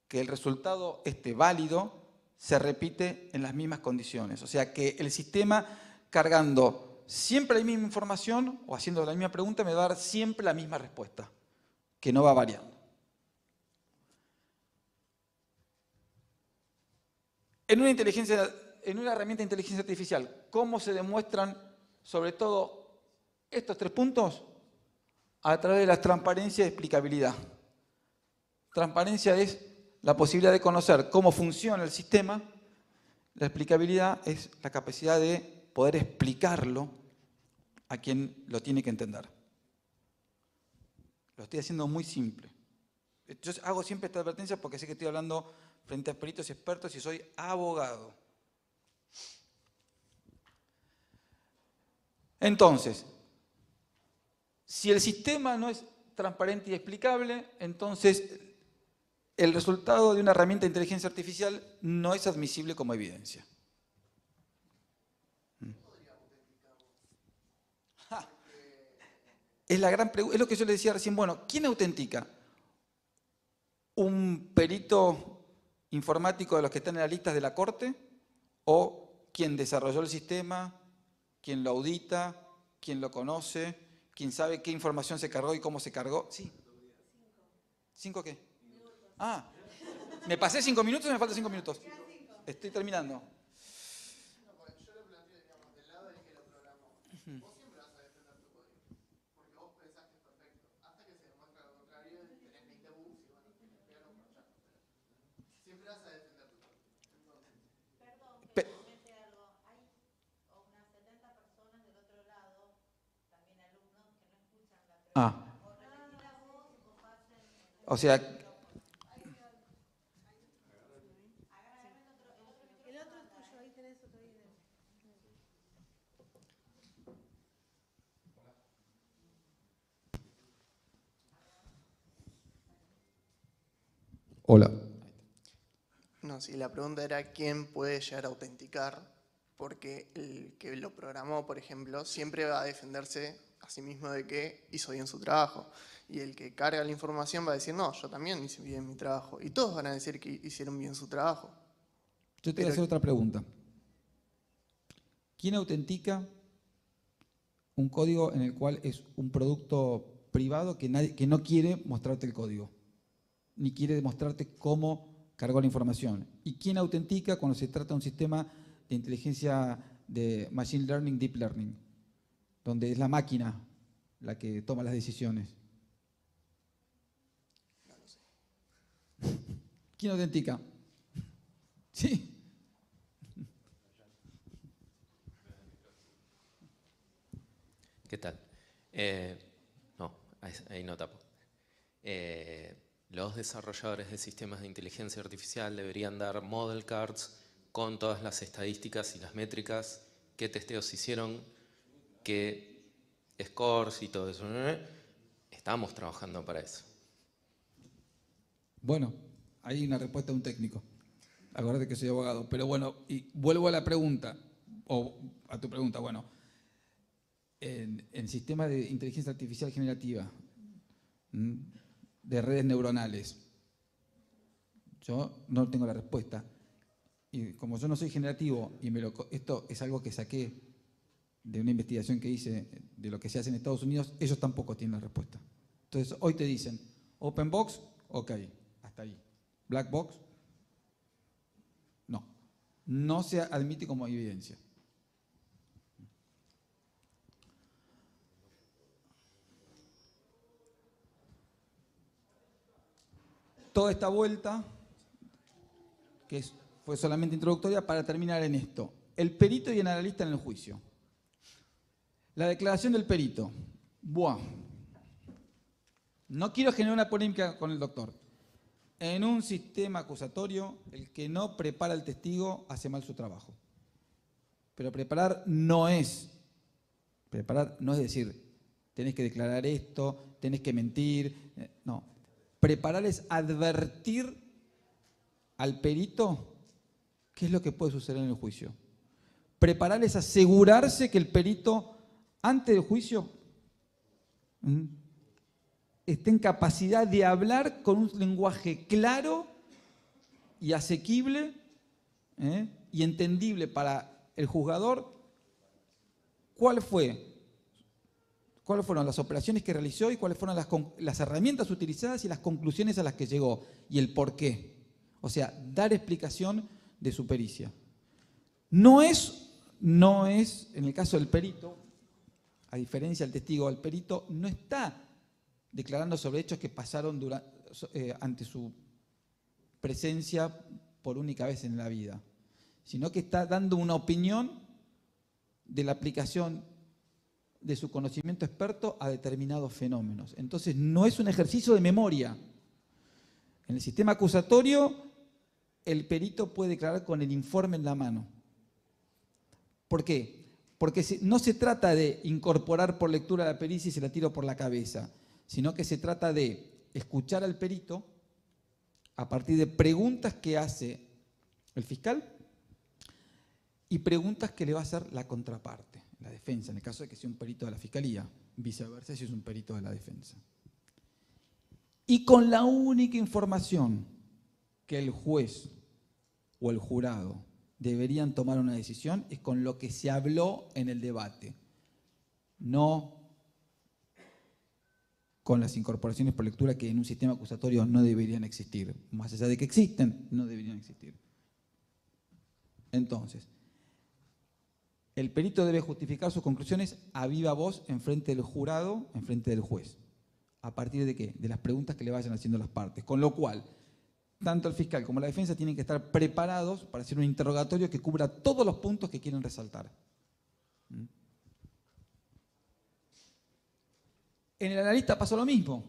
que el resultado válido se repite en las mismas condiciones. O sea que el sistema cargando siempre la misma información o haciendo la misma pregunta me va a dar siempre la misma respuesta, que no va variando. En una herramienta de inteligencia artificial, ¿cómo se demuestran sobre todo estos 3 puntos? A través de la transparencia y explicabilidad. Transparencia es la posibilidad de conocer cómo funciona el sistema. La explicabilidad es la capacidad de poder explicarlo a quien lo tiene que entender. Lo estoy haciendo muy simple. Yo hago siempre esta advertencia porque sé que estoy hablando frente a peritos y expertos y soy abogado. Entonces, si el sistema no es transparente y explicable, entonces el resultado de una herramienta de inteligencia artificial no es admisible como evidencia. Es la gran pregunta, es lo que yo le decía recién. Bueno, ¿quién autentica? ¿Un perito informático de los que están en las listas de la Corte? ¿O quien desarrolló el sistema, quien lo audita, quien lo conoce, quien sabe qué información se cargó y cómo se cargó? Sí. ¿5 qué? Ah, ¿me pasé 5 minutos o me faltan 5 minutos? Estoy terminando. Yo lo planteo, digamos, del lado del que lo programó. Vos siempre vas a defender tu código, porque vos pensás que es perfecto. Hasta que se demuestra lo contrario, tenés 20 bugs y bueno, tenés que pegarlo por allá. Siempre vas a defender tu código. Entonces, perdón, que comente algo. Hay unas 70 personas del otro lado, también alumnos, que no escuchan la pregunta. O repetí la voz o pasen. O sea, Hola. no, si la pregunta era quién puede llegar a autenticar, porque el que lo programó, por ejemplo, siempre va a defenderse a sí mismo de que hizo bien su trabajo. Y el que carga la información va a decir, no, yo también hice bien mi trabajo. Y todos van a decir que hicieron bien su trabajo. Yo te voy a hacer otra pregunta. ¿Quién autentica un código en el cual es un producto privado que no quiere mostrarte el código, ni quiere demostrarte cómo cargó la información? ¿Y quién autentica cuando se trata de un sistema de inteligencia de Machine Learning, Deep Learning, donde es la máquina la que toma las decisiones? No lo sé. ¿Quién autentica? Sí. ¿Qué tal? No, ahí no tapo. Los desarrolladores de sistemas de inteligencia artificial deberían dar model cards con todas las estadísticas y las métricas, qué testeos hicieron, qué scores y todo eso. Estamos trabajando para eso. Bueno, hay una respuesta de un técnico. Acuérdate que soy abogado. Pero bueno, y vuelvo a la pregunta, o a tu pregunta. Bueno, en sistemas de inteligencia artificial generativa, de redes neuronales, yo no tengo la respuesta. Y como yo no soy generativo, y esto es algo que saqué de una investigación que hice de lo que se hace en Estados Unidos, ellos tampoco tienen la respuesta. Entonces, hoy te dicen, open box, ok, hasta ahí. Black box, no se admite como evidencia. Toda esta vuelta, que fue solamente introductoria, para terminar en esto. El perito y el analista en el juicio. La declaración del perito. Buah. No quiero generar una polémica con el doctor. En un sistema acusatorio, el que no prepara al testigo hace mal su trabajo. Pero preparar no es decir, tenés que declarar esto, tenés que mentir. No. Preparar es advertir al perito qué es lo que puede suceder en el juicio. Preparar es asegurarse que el perito, antes del juicio, esté en capacidad de hablar con un lenguaje claro y asequible y entendible para el juzgador cuáles fueron las operaciones que realizó y cuáles fueron las herramientas utilizadas y las conclusiones a las que llegó y el por qué. O sea, dar explicación de su pericia. No es, en el caso del perito, a diferencia del testigo, el perito no está declarando sobre hechos que pasaron ante su presencia por única vez en la vida, sino que está dando una opinión de la aplicación de su conocimiento experto a determinados fenómenos. Entonces, no es un ejercicio de memoria. En el sistema acusatorio, el perito puede declarar con el informe en la mano. ¿Por qué? Porque no se trata de incorporar por lectura la pericia y se la tiro por la cabeza, sino que se trata de escuchar al perito a partir de preguntas que hace el fiscal y preguntas que le va a hacer la contraparte, la defensa, en el caso de que sea un perito de la fiscalía, viceversa si es un perito de la defensa. Y con la única información que el juez o el jurado deberían tomar una decisión es con lo que se habló en el debate, no con las incorporaciones por lectura que en un sistema acusatorio no deberían existir. Más allá de que existen, no deberían existir. Entonces, el perito debe justificar sus conclusiones a viva voz en frente del jurado, en frente del juez. ¿A partir de qué? De las preguntas que le vayan haciendo las partes. Con lo cual, tanto el fiscal como la defensa tienen que estar preparados para hacer un interrogatorio que cubra todos los puntos que quieren resaltar. En el analista pasó lo mismo,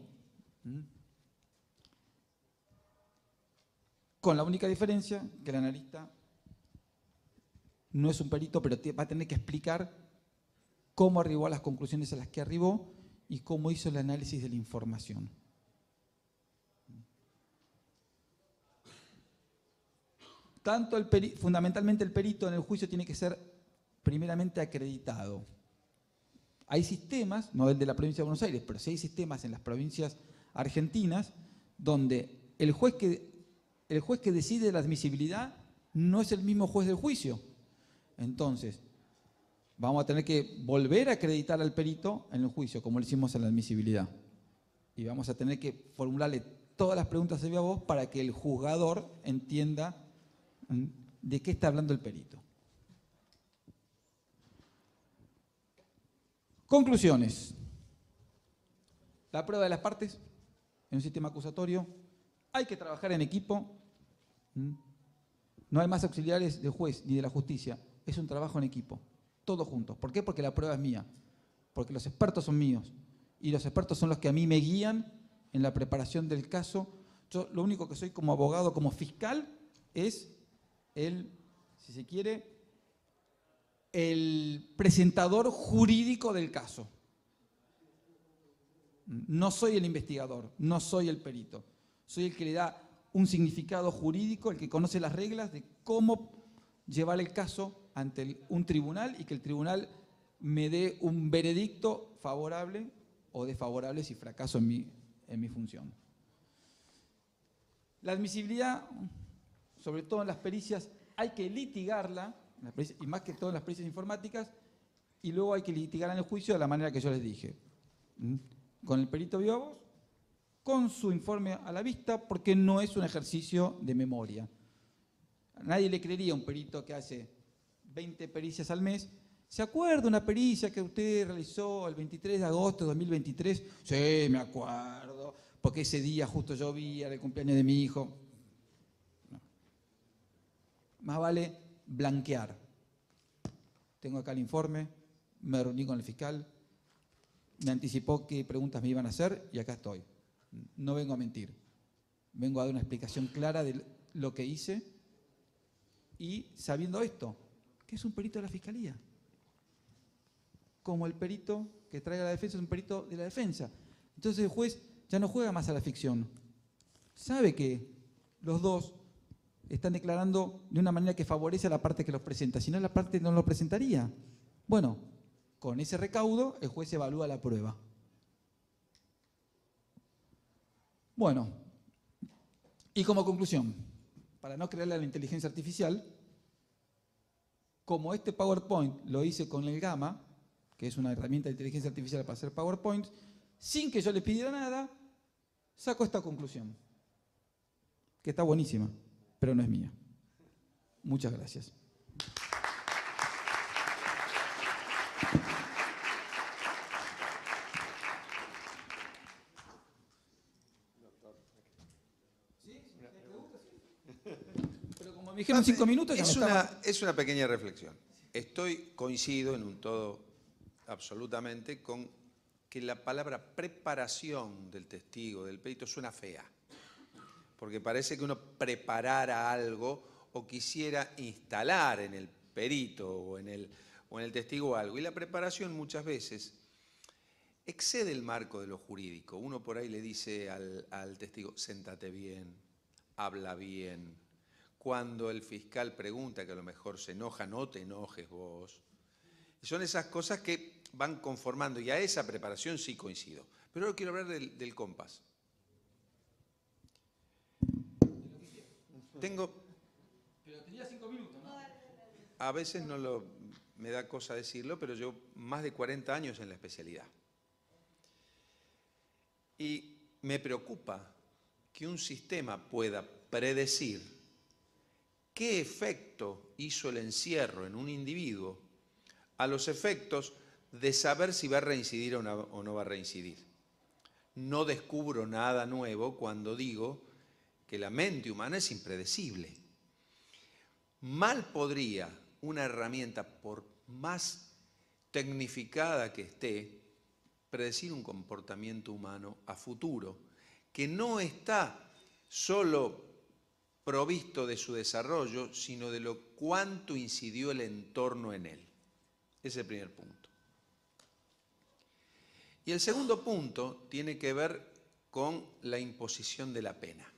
con la única diferencia que el analista no es un perito, pero va a tener que explicar cómo arribó a las conclusiones a las que arribó y cómo hizo el análisis de la información. Fundamentalmente el perito en el juicio tiene que ser primeramente acreditado. Hay sistemas, no el de la provincia de Buenos Aires, pero sí hay sistemas en las provincias argentinas donde el juez que decide la admisibilidad no es el mismo juez del juicio. Entonces, vamos a tener que volver a acreditar al perito en el juicio, como lo hicimos en la admisibilidad. Y vamos a tener que formularle todas las preguntas de viva voz para que el juzgador entienda de qué está hablando el perito. Conclusiones. La prueba de las partes en un sistema acusatorio. Hay que trabajar en equipo. No hay más auxiliares del juez ni de la justicia. Es un trabajo en equipo. Todos juntos. ¿Por qué? Porque la prueba es mía. Porque los expertos son míos. Y los expertos son los que a mí me guían en la preparación del caso. Yo lo único que soy como abogado, como fiscal, es si se quiere, el presentador jurídico del caso. No soy el investigador, no soy el perito. Soy el que le da un significado jurídico, el que conoce las reglas de cómo llevar el caso ante un tribunal y que el tribunal me dé un veredicto favorable o desfavorable si fracaso en mi función. La admisibilidad, sobre todo en las pericias, hay que litigarla, y más que todo en las pericias informáticas, y luego hay que litigar en el juicio de la manera que yo les dije. Con el perito viva voz, con su informe a la vista, porque no es un ejercicio de memoria. A nadie le creería a un perito que hace 20 pericias al mes. ¿Se acuerda una pericia que usted realizó el 23 de agosto de 2023? Sí, me acuerdo, porque ese día justo llovía, era el cumpleaños de mi hijo. No. Más vale blanquear. Tengo acá el informe, me reuní con el fiscal, me anticipó qué preguntas me iban a hacer y acá estoy. No vengo a mentir, vengo a dar una explicación clara de lo que hice y sabiendo esto, que es un perito de la fiscalía. Como el perito que trae a la defensa es un perito de la defensa. Entonces el juez ya no juega más a la ficción. Sabe que los dos están declarando de una manera que favorece a la parte que los presenta, si no la parte no lo presentaría. Bueno, con ese recaudo el juez evalúa la prueba. Bueno, y como conclusión, para no creerle a la inteligencia artificial, como este PowerPoint lo hice con el Gamma, que es una herramienta de inteligencia artificial para hacer PowerPoint, sin que yo le pidiera nada, saco esta conclusión, que está buenísima, pero no es mía. Muchas gracias. Pero como me dijeron 5 minutos, ya es una pequeña reflexión. Coincido en un todo absolutamente con que la palabra preparación del testigo, del perito, suena fea. Porque parece que uno preparara algo o quisiera instalar en el perito o en el testigo algo. Y la preparación muchas veces excede el marco de lo jurídico. Uno por ahí le dice al testigo, séntate bien, habla bien. Cuando el fiscal pregunta, que a lo mejor se enoja, no te enojes vos. Son esas cosas que van conformando, y a esa preparación sí coincido. Pero ahora quiero hablar del compás. Pero tenía 5 minutos, ¿no? A veces me da cosa decirlo, pero yo más de 40 años en la especialidad. Y me preocupa que un sistema pueda predecir qué efecto hizo el encierro en un individuo a los efectos de saber si va a reincidir o no va a reincidir. No descubro nada nuevo cuando digo que la mente humana es impredecible. Mal podría una herramienta, por más tecnificada que esté, predecir un comportamiento humano a futuro, que no está solo provisto de su desarrollo, sino de lo cuánto incidió el entorno en él. Ese es el primer punto. Y el segundo punto tiene que ver con la imposición de la pena.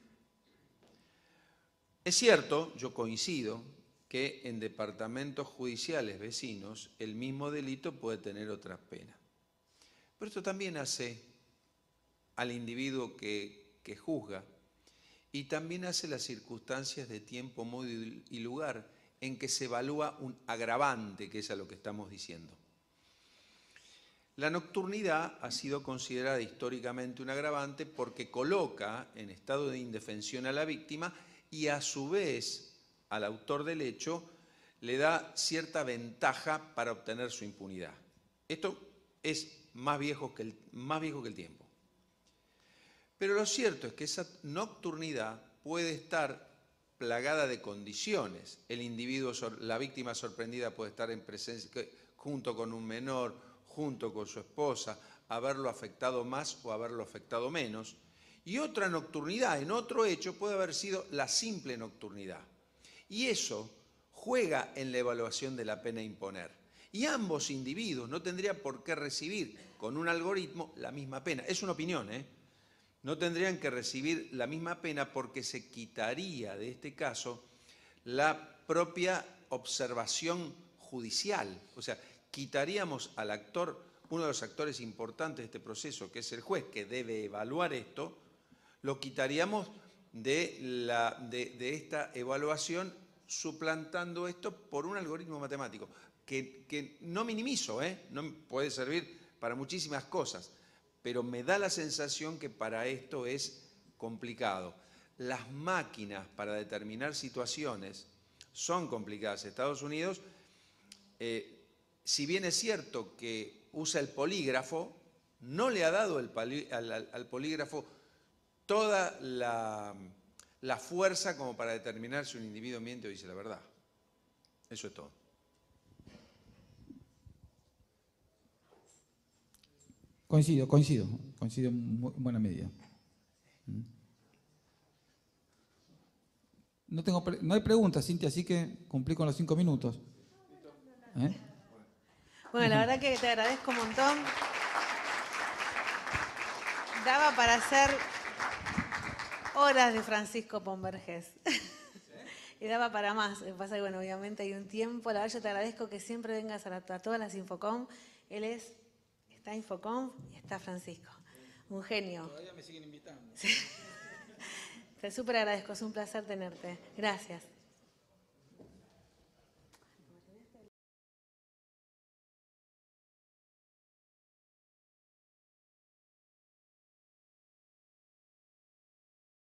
Es cierto, yo coincido, que en departamentos judiciales vecinos el mismo delito puede tener otras penas. Pero esto también hace al individuo que juzga y también hace las circunstancias de tiempo, modo y lugar en que se evalúa un agravante, que es a lo que estamos diciendo. La nocturnidad ha sido considerada históricamente un agravante porque coloca en estado de indefensión a la víctima y a su vez al autor del hecho le da cierta ventaja para obtener su impunidad. Esto es más viejo que el tiempo. Pero lo cierto es que esa nocturnidad puede estar plagada de condiciones. El individuo, la víctima sorprendida puede estar en presencia, junto con un menor, junto con su esposa, haberlo afectado más o haberlo afectado menos. Y otra nocturnidad, en otro hecho, puede haber sido la simple nocturnidad. Y eso juega en la evaluación de la pena a imponer. Y ambos individuos no tendrían por qué recibir con un algoritmo la misma pena. Es una opinión, ¿eh? No tendrían que recibir la misma pena porque se quitaría de este caso la propia observación judicial. O sea, quitaríamos al actor, uno de los actores importantes de este proceso, que es el juez, que debe evaluar esto, lo quitaríamos de esta evaluación suplantando esto por un algoritmo matemático, que no minimizo, no puede servir para muchísimas cosas, pero me da la sensación que para esto es complicado. Las máquinas para determinar situaciones son complicadas. Estados Unidos, si bien es cierto que usa el polígrafo, no le ha dado al polígrafo toda la fuerza como para determinar si un individuo miente o dice la verdad. Eso es todo. Coincido en buena medida. No hay preguntas, Cintia, así que cumplí con los 5 minutos. Bueno, la verdad que te agradezco un montón. Daba para hacer horas de Francisco Pon Vergés. Y daba para más. Lo que pasa es que, bueno, obviamente hay un tiempo. La verdad, yo te agradezco que siempre vengas a todas las Infocom. Está Infocom y está Francisco. Un genio. Todavía me siguen invitando. Sí. Te súper agradezco, es un placer tenerte. Gracias.